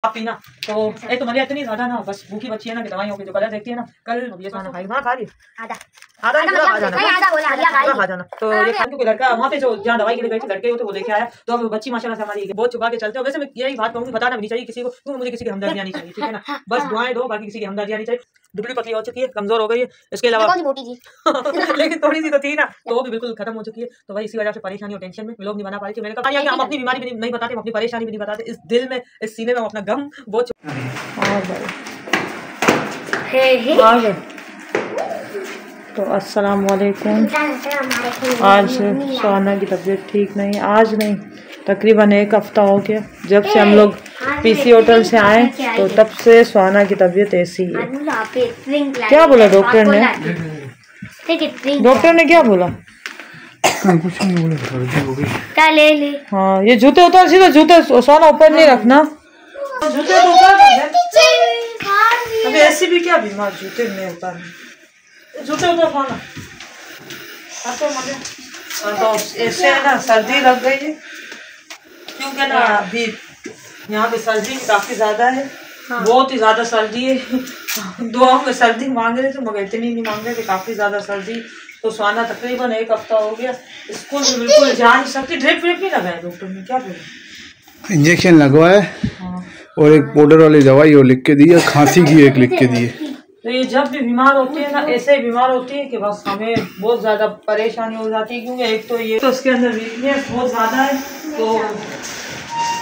आप पीना तो एक तो मलिया इतनी ज्यादा ना बस भूखी बच्ची है ना कि दवाइयों के जो कलर देखती है ना कल ये खाना खाई वहाँ खा रही आधा खा जाना तो क्योंकि लड़का वहाँ पे जो जहाँ दवाई के लिए गई थी लड़के होते वो लेके आया तो अब बच्ची माशाल्लाह से हमारी बहुत छुपा के चलते हो। वैसे मैं यही बात कहूँगी बताना भी नहीं चाहिए किसी को क्योंकि मुझे किसी की हमदर्दी नहीं चाहिए ठीक है ना बस दुआएं दो बाकी किसी की हमदर्दी नहीं चाहिए। दुबली पतली हो चुकी है कमजोर हो गई है इसके अलावा लेकिन थोड़ी सी तो थी ना तो वो भी बिल्कुल खत्म हो चुकी है तो वही इसी वजह से परेशानी और टेंशन में लोग नहीं बना पा रही थी। मैंने कहा कि हम अपनी बीमारी भी नहीं बताते अपनी परेशानी भी नहीं बताते इस दिल में इस सीने में अपना गम बहुत तो अस्सलाम वालेकुम। आज सोना की तबीयत ठीक नहीं आज नहीं तकरीबन एक हफ्ता हो गया जब से हम लोग पीसी होटल से आए तो तब से सोना की तबीयत ऐसी है। क्या बोला डॉक्टर ने? डॉक्टर ने क्या बोला? कुछ नहीं बोला ले ले। हाँ ये जूते उतार सीधा जूते सोना ऊपर नहीं रखना जूते तो उतार अभी ऐसी भी क्या बीमार जूते नहीं उतारने जूते उतार खाना तो ऐसे ना सर्दी लग गई है क्योंकि ना अभी यहाँ पे सर्दी काफी ज्यादा है। हाँ। बहुत ही ज्यादा सर्दी है दुआओं में सर्दी मांग रहे थे मगर इतनी नहीं मांग रहे थे काफी ज्यादा सर्दी तो स्वाना तकरीबन एक हफ्ता हो गया स्कूल में बिल्कुल जा नहीं सकती। ड्रिप नहीं लगाया डॉक्टर ने क्या बोला? इंजेक्शन लगवाया। हाँ। और एक पाउडर वाली दवाई और लिख के दी है खांसी की एक लिख के दी है। तो ये जब भी बीमार होती है ना ऐसे ही बीमार होती है कि बस हमें बहुत ज्यादा परेशानी हो जाती है क्योंकि एक तो ये तो उसके अंदर वीकनेस बहुत ज्यादा है तो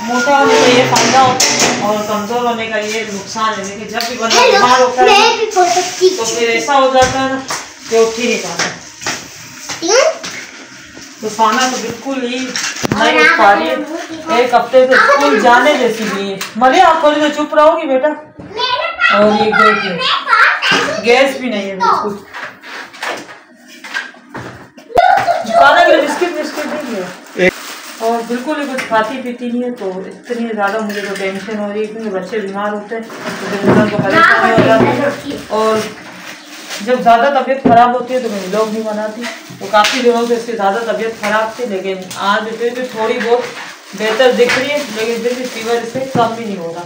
मोटा होने का ये फायदा होता है और कमजोर होने का ये नुकसान है। लेकिन जब भी बंदा बीमार होता है तो फिर ऐसा हो जाता है ना कि उठ ही नहीं पाता तो खाना तो बिल्कुल ही नहीं उठ पा रही है। एक हफ्ते से स्कूल जाने जैसी भी है। मरिया आप थोड़ी देर चुप रहोगी बेटा। और ये गैस भी नहीं है बिल्कुल खाने के लिए बिस्किट नहीं है और बिल्कुल ही कुछ खाती पीती नहीं है तो इतनी ज़्यादा मुझे तो टेंशन हो रही है क्योंकि बच्चे बीमार होते हैं तो दिन भर को परेशानी हो जाती है और जब ज़्यादा तबीयत ख़राब होती है तो मैं व्लॉग नहीं बनाती तो काफ़ी दिनों से इसकी ज़्यादा तबीयत ख़राब थी लेकिन आज फिर भी थोड़ी बहुत बेहतर दिख रही है लेकिन फिर भी फीवर इससे कम भी नहीं हो रहा।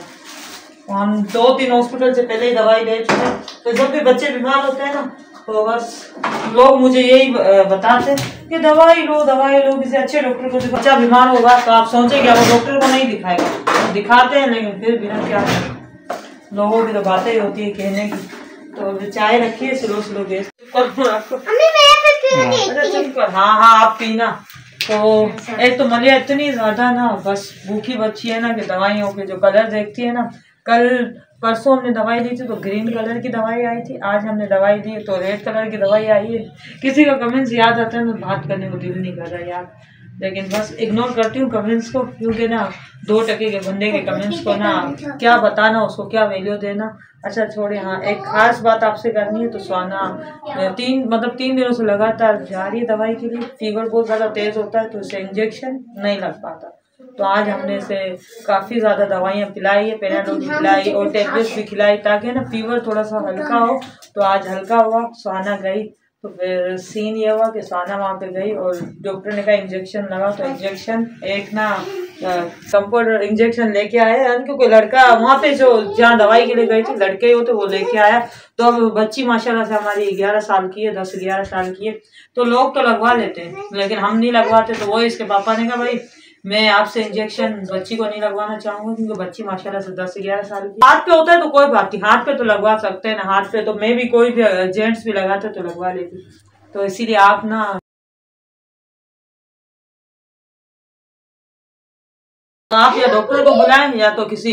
हम 2-3 हॉस्पिटल से पहले ही दवाई ले चुके हैं तो जब भी बच्चे बीमार होते हैं ना तो बस लोग मुझे यही बताते हैं कि दवाई लो किसी अच्छे डॉक्टर को। बच्चा बीमार होगा तो आप सोचेंगे वो डॉक्टर को नहीं दिखाएगा दिखाते हैं लेकिन फिर बिना क्या करें लोगों की तो बातें ही होती है कहने की। तो चाय रखिए स्लो गैस हाँ आप पीना तो एक तो मलिया इतनी ज्यादा ना बस भूखी बच्ची है ना कि दवाइयों के जो कलर देखती है ना कल परसों हमने दवाई ली थी तो ग्रीन कलर की दवाई आई थी आज हमने दवाई दी तो रेड कलर की दवाई आई है। किसी का कमेंट्स याद आता है तो बात करने को दिल नहीं कर रहा यार लेकिन बस इग्नोर करती हूँ कमेंट्स को क्योंकि ना 2 टके के बंदे के कमेंट्स को ना क्या बताना उसको क्या वैल्यू देना। अच्छा छोड़े हाँ एक खास बात आपसे करनी है तो स्वाना 3 दिनों से लगातार जा रही है दवाई के लिए। फीवर बहुत ज़्यादा तेज़ होता है तो उसे इंजेक्शन नहीं लग पाता तो आज हमने इसे काफ़ी ज़्यादा दवाइयाँ पिलाई है पेनाडोल भी पिलाई और टेबलेट्स भी खिलाई ताकि ना फीवर थोड़ा सा हल्का हो। तो आज हल्का हुआ स्वाना गई तो फिर सीन ये हुआ कि स्वाना वहाँ पे गई और डॉक्टर ने कहा इंजेक्शन लगा तो इंजेक्शन एक ना कंपाउंडर इंजेक्शन लेके आया क्योंकि लड़का वहाँ पे जो जहाँ दवाई के लिए गई थी लड़के हो तो वो लेके आया तो अब बच्ची माशाल्लाह से हमारी 11 साल की है 10-11 साल की है तो लोग तो लगवा लेते हैं लेकिन हम नहीं लगवाते। तो वही इसके पापा ने कहा भाई मैं आपसे इंजेक्शन बच्ची को नहीं लगवाना चाहूंगा क्योंकि बच्ची माशाल्लाह से 10-11 साल की। हाथ पे होता है तो कोई बात नहीं हाथ पे तो लगवा सकते हैं ना हाथ पे तो मैं भी कोई भी जेंट्स भी लगाते तो लगवा लेती तो इसीलिए आप ना आप या डॉक्टर को बुलाएं या तो किसी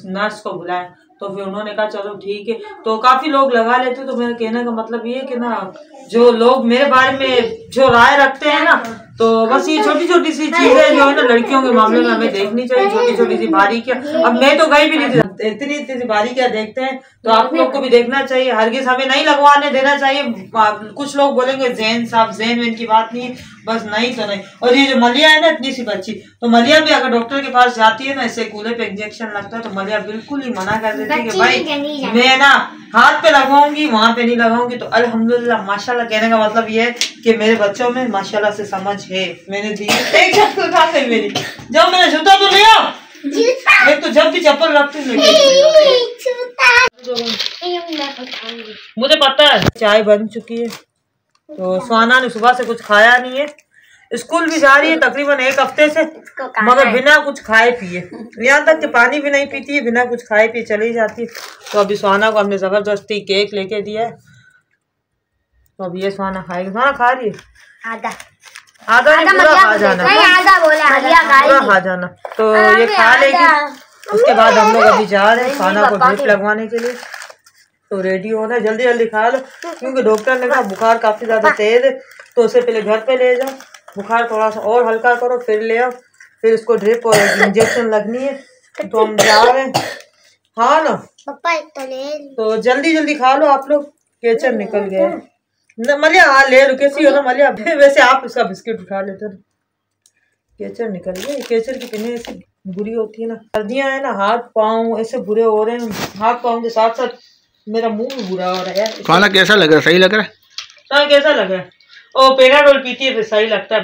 नर्स को बुलाएं तो फिर उन्होंने कहा चलो ठीक है तो काफी लोग लगा लेते तो मेरे कहने का मतलब ये है कि ना जो लोग मेरे बारे में जो राय रखते हैं ना तो बस ये छोटी सी चीजें जो है ना लड़कियों के मामले में हमें देखनी चाहिए छोटी सी बारीकियां। अब मैं तो गई भी नहीं थी इतनी बारीकियां देखते हैं तो आप लोग को भी देखना चाहिए हरगिज हमें नहीं लगवाने देना चाहिए। कुछ लोग बोलेंगे जैन साहब जैन वैन की बात नहीं है बस नहीं तो नहीं। और ये जो मलिया है ना इतनी सी बच्ची तो मलिया भी अगर डॉक्टर के पास जाती है ना इससे कूल्हे पे इंजेक्शन लगता है तो मलिया बिल्कुल ही मना कर देती है कि भाई मैं ना हाथ पे लगाऊंगी वहां पे नहीं लगाऊंगी। तो अल्हम्दुलिल्लाह माशाल्लाह कहने का मतलब ये है कि मेरे बच्चों में माशाल्लाह से समझ है। मैंने दी एक शक्ल खा गई मेरी जब मैंने जूता तो लिया एक तो जब भी चप्पल रखती हूँ मुझे पता है। चाय बन चुकी है तो सुहाना ने सुबह से कुछ खाया नहीं है, स्कूल भी जा रही है तकरीबन 1 हफ्ते से, मगर बिना कुछ खाए पिए, यहाँ तक कि पानी भी नहीं पीती है, बिना कुछ खाए पिए चली जाती है। तो अभी सुहाना को हमने जबरदस्ती केक लेके दिया है, तो अब ये सुहाना खाएगी। सुहाना खा रही है आधा पूरा खा जाना, पूरा खा जाना, तो ये खा लेगी। उसके बाद हम लोग अभी जा रहे हैं सुहाना को ड्रिप लगवाने के लिए, तो रेडी होना है, जल्दी जल्दी खा लो, क्योंकि डॉक्टर ने कहा बुखार काफी ज्यादा तेज है, तो उससे पहले घर पे ले जाओ, बुखार थोड़ा सा और हल्का करो, फिर ले आओ, फिर इसको ड्रिप और इंजेक्शन लगनी है। तो हम जा रहे हैं। हाँ ना पापा तो जल्दी जल्दी खा लो आप लोग, केचर निकल गया है मलिया। हाँ ले लो, कैसी हो ना मलिया? वैसे आप इसका बिस्किट उठा लेते ना, केचर निकल गया। केचर की पिन्ने ऐसी बुरी होती है ना, सर्दियाँ है ना, हाथ पाँव ऐसे बुरे हो रहे हैं, हाथ पाँव के साथ साथ मेरा मुंह भी बुरा हो रहा है। खाना कैसा लग रहा है? सही लग रहा है? हाँ कैसा लग रहा है? ओ पेनाडोल पीती है फिर सही लगता है।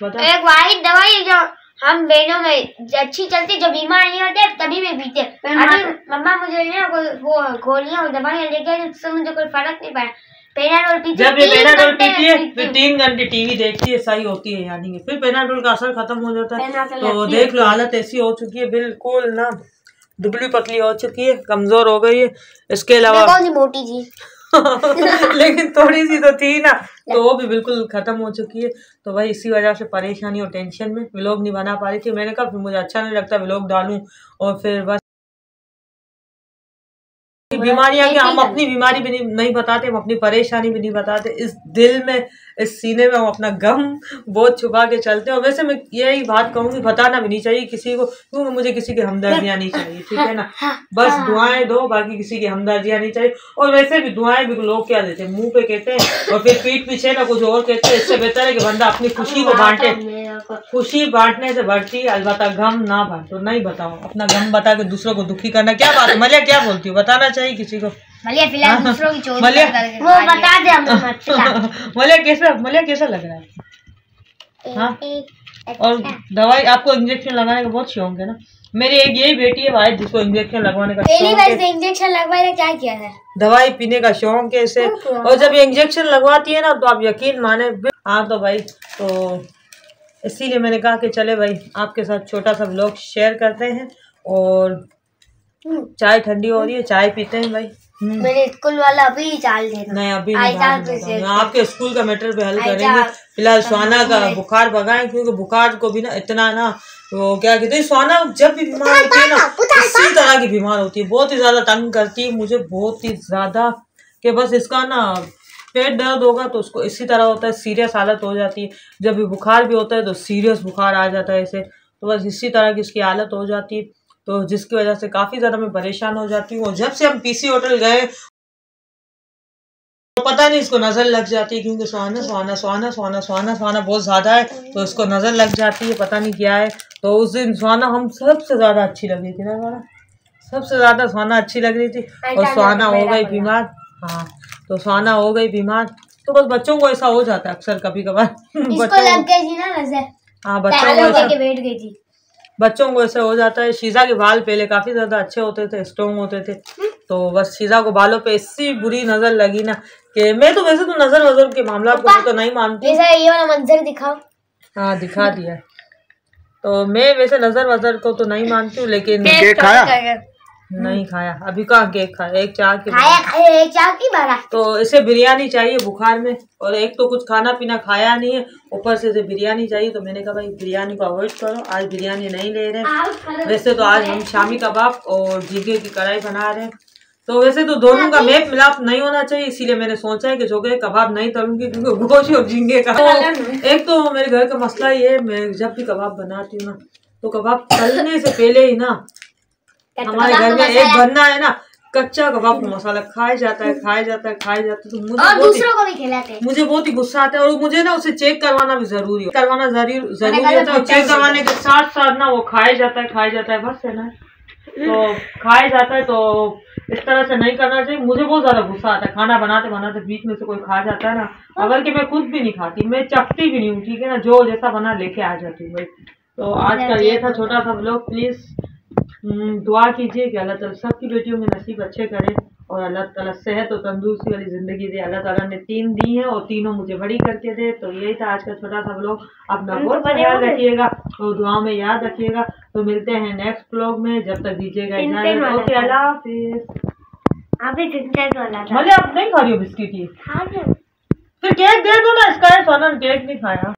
बता एक वाहिद दवाई जो हम बहनों में अच्छी चलती, जो बीमार नहीं होते तभी में पीते। अभी मम्मा मुझे ना वो गोलियां और दवाइयां लेके आई, उससे मुझे कोई फर्क नहीं पड़ा। पेनाडोल पीती, जब ये पेनाडोल पीती है फिर 3 घंटे टीवी देखती है, सही होती है यानी कि फिर पेनाडोल का असर खत्म हो जाता है। तो देख लो हालत ऐसी हो चुकी है, बिल्कुल ना दुबली पतली हो चुकी है, कमजोर हो गई है। इसके अलावा कौन सी मोटी थी लेकिन थोड़ी सी तो थी ना, तो वो भी बिल्कुल खत्म हो चुकी है। तो भाई इसी वजह से परेशानी और टेंशन में व्लॉग नहीं बना पा रही थी। मैंने कहा फिर मुझे अच्छा नहीं लगता व्लॉग डालूं, और फिर बस बीमारियां क्या, हम अपनी बीमारी भी नहीं बताते, हम अपनी परेशानी भी नहीं बताते। इस दिल में, इस सीने में हम अपना गम बहुत छुपा के चलते हैं। और वैसे मैं यही बात कहूँगी, बताना भी नहीं चाहिए किसी को, क्योंकि मुझे किसी की हमदर्दियाँ नहीं चाहिए, ठीक है ना। बस दुआएं दो, बाकी किसी की हमदर्दियाँ नहीं चाहिए। और वैसे भी दुआएं भी लोग क्या देते हैं, मुंह पे कहते हैं और फिर पीठ पीछे ना कुछ और कहते हैं। इससे बेहतर है कि बंदा अपनी खुशी को बांटे, खुशी बांटने से बढ़ती है, अलबत्ता गम ना बांटो। नहीं बताओ, अपना गम बता के दूसरों को दुखी करना क्या बात है? मलिया क्या बोलती हो, बताना चाहिए किसी को। मलिया फिलहाल दूसरों की चोरी वो बता दे हम। मलिया कैसा लग रहा है? हाँ और दवाई आपको इंजेक्शन लगाने का बहुत शौक है ना। मेरी एक यही बेटी है भाई जिसको इंजेक्शन लगवाने का शौक है। इंजेक्शन लगवाने क्या किया है? दवाई पीने का शौक है इसे, और जब ये इंजेक्शन लगवाती है ना तो आप यकीन माने। हाँ तो भाई, तो इसीलिए मैंने कहा कि चले भाई आपके साथ छोटा सा व्लॉग शेयर करते हैं। और चाय ठंडी हो रही है, चाय पीते हैं भाई। मेरे स्कूल वाला अभी चाल देना। नहीं अभी नहीं, आपके स्कूल का मैटर पे हल करेंगे। फिलहाल सुहाना का बुखार भगाएं, क्योंकि बुखार को भी ना इतना ना वो क्या कहते हैं, सुहाना जब भी बीमार होती है ना इसी तरह की बीमार होती है, बहुत ही ज्यादा तंग करती है मुझे, बहुत ही ज्यादा, कि बस इसका ना पेट दर्द होगा तो उसको इसी तरह होता है, सीरियस हालत हो जाती है। जब भी बुखार भी होता है तो सीरियस बुखार आ जाता है इसे, तो बस इसी तरह की इसकी हालत हो जाती है। तो जिसकी वजह से काफ़ी ज़्यादा मैं परेशान हो जाती हूँ। और जब से हम पीसी होटल गए तो पता नहीं इसको नज़र लग जाती है, क्योंकि सुहाना सुहाना सुहाना सुहाना सुहाना सुहाना बहुत ज़्यादा है, तो इसको नज़र लग जाती है, पता नहीं क्या है। तो उस दिन सुहाना हम सबसे ज़्यादा अच्छी लग रही थी ना, सुहाना सबसे ज़्यादा सुहाना अच्छी लग रही थी, और सुहाना हो गई बीमार। हाँ तो सुहाना हो गई बीमार, तो बस बच्चों को ऐसा हो जाता है अक्सर कभी कभार। हाँ बच्चों को ऐसे हो जाता है। शीजा के बाल पहले काफ़ी ज़्यादा अच्छे होते थे, स्ट्रॉन्ग होते थे, तो बस शीजा को बालों पे इतनी बुरी नज़र लगी ना कि मैं तो वैसे तो नज़र वज़र के मामला को तो नहीं मानती। ये वाला मंजर दिखाओ। हाँ दिखा दिया। तो मैं वैसे नज़र वज़र को तो नहीं मानती हूँ, लेकिन केक खाया? नहीं खाया, अभी कहाँ केक खाया, एक चाय की बारा। तो इसे बिरयानी चाहिए बुखार में, और एक तो कुछ खाना पीना खाया नहीं है, ऊपर से इसे बिरयानी चाहिए। तो मैंने कहा भाई बिरयानी को अवॉइड करो, आज बिरयानी नहीं ले रहे। वैसे तो आज हम शामी कबाब और झींगे की कढ़ाई बना रहे हैं, तो वैसे तो दोनों का मेल मिलाप नहीं होना चाहिए, इसीलिए मैंने सोचा है कि झोंके कबाब नहीं तलूंगी, क्योंकि गोश्त और झींगे का एक तो मेरे घर का मसला ये है, मैं जब भी कबाब बनाती हूँ ना तो कबाब तलने से पहले ही ना हमारे घर में एक बनना है ना, कच्चा कबाब का मसाला खाया जाता है, खाया जाता है, खाया जाता है। तो मुझे बहुत ही गुस्सा आता है, और मुझे ना उसे चेक करवाना भी जरूरी है, करवाना जरूरी होता है। चेक करवाने के साथ साथ ना वो खाया जाता है, बस है ना, तो खाया जाता है। तो इस तरह से नहीं करना चाहिए। मुझे बहुत ज्यादा गुस्सा आता है, खाना बनाते बनाते बीच में से कोई खा जाता है ना, अगर कि मैं खुद भी नहीं खाती, मैं चखती भी नहीं हूँ, ठीक है ना, जो जैसा बना लेके आ जाती हूँ भाई। तो आज का ये था छोटा सा व्लॉग। प्लीज दुआ कीजिए कि अल्लाह ताला सबकी बेटियों के नसीब अच्छे करे और अल्लाह ताला सेहत और तंदुरुस्ती वाली ज़िंदगी दे। अल्लाह ताला ने 3 दी है और तीनों मुझे बड़ी करके दे। तो यही था आज का छोटा सा व्लॉग। अपना बहुत ख्याल रखिएगा और दुआ में याद रखिएगा। तो मिलते हैं नेक्स्ट व्लॉग में, जब तक दीजिएगा इजाज़त। ओके, अल्लाह हाफिज़। भले आप नहीं खा रही हो बिस्किट ये, फिर केक दे दो ना इसका। सोनम केक नहीं खाया।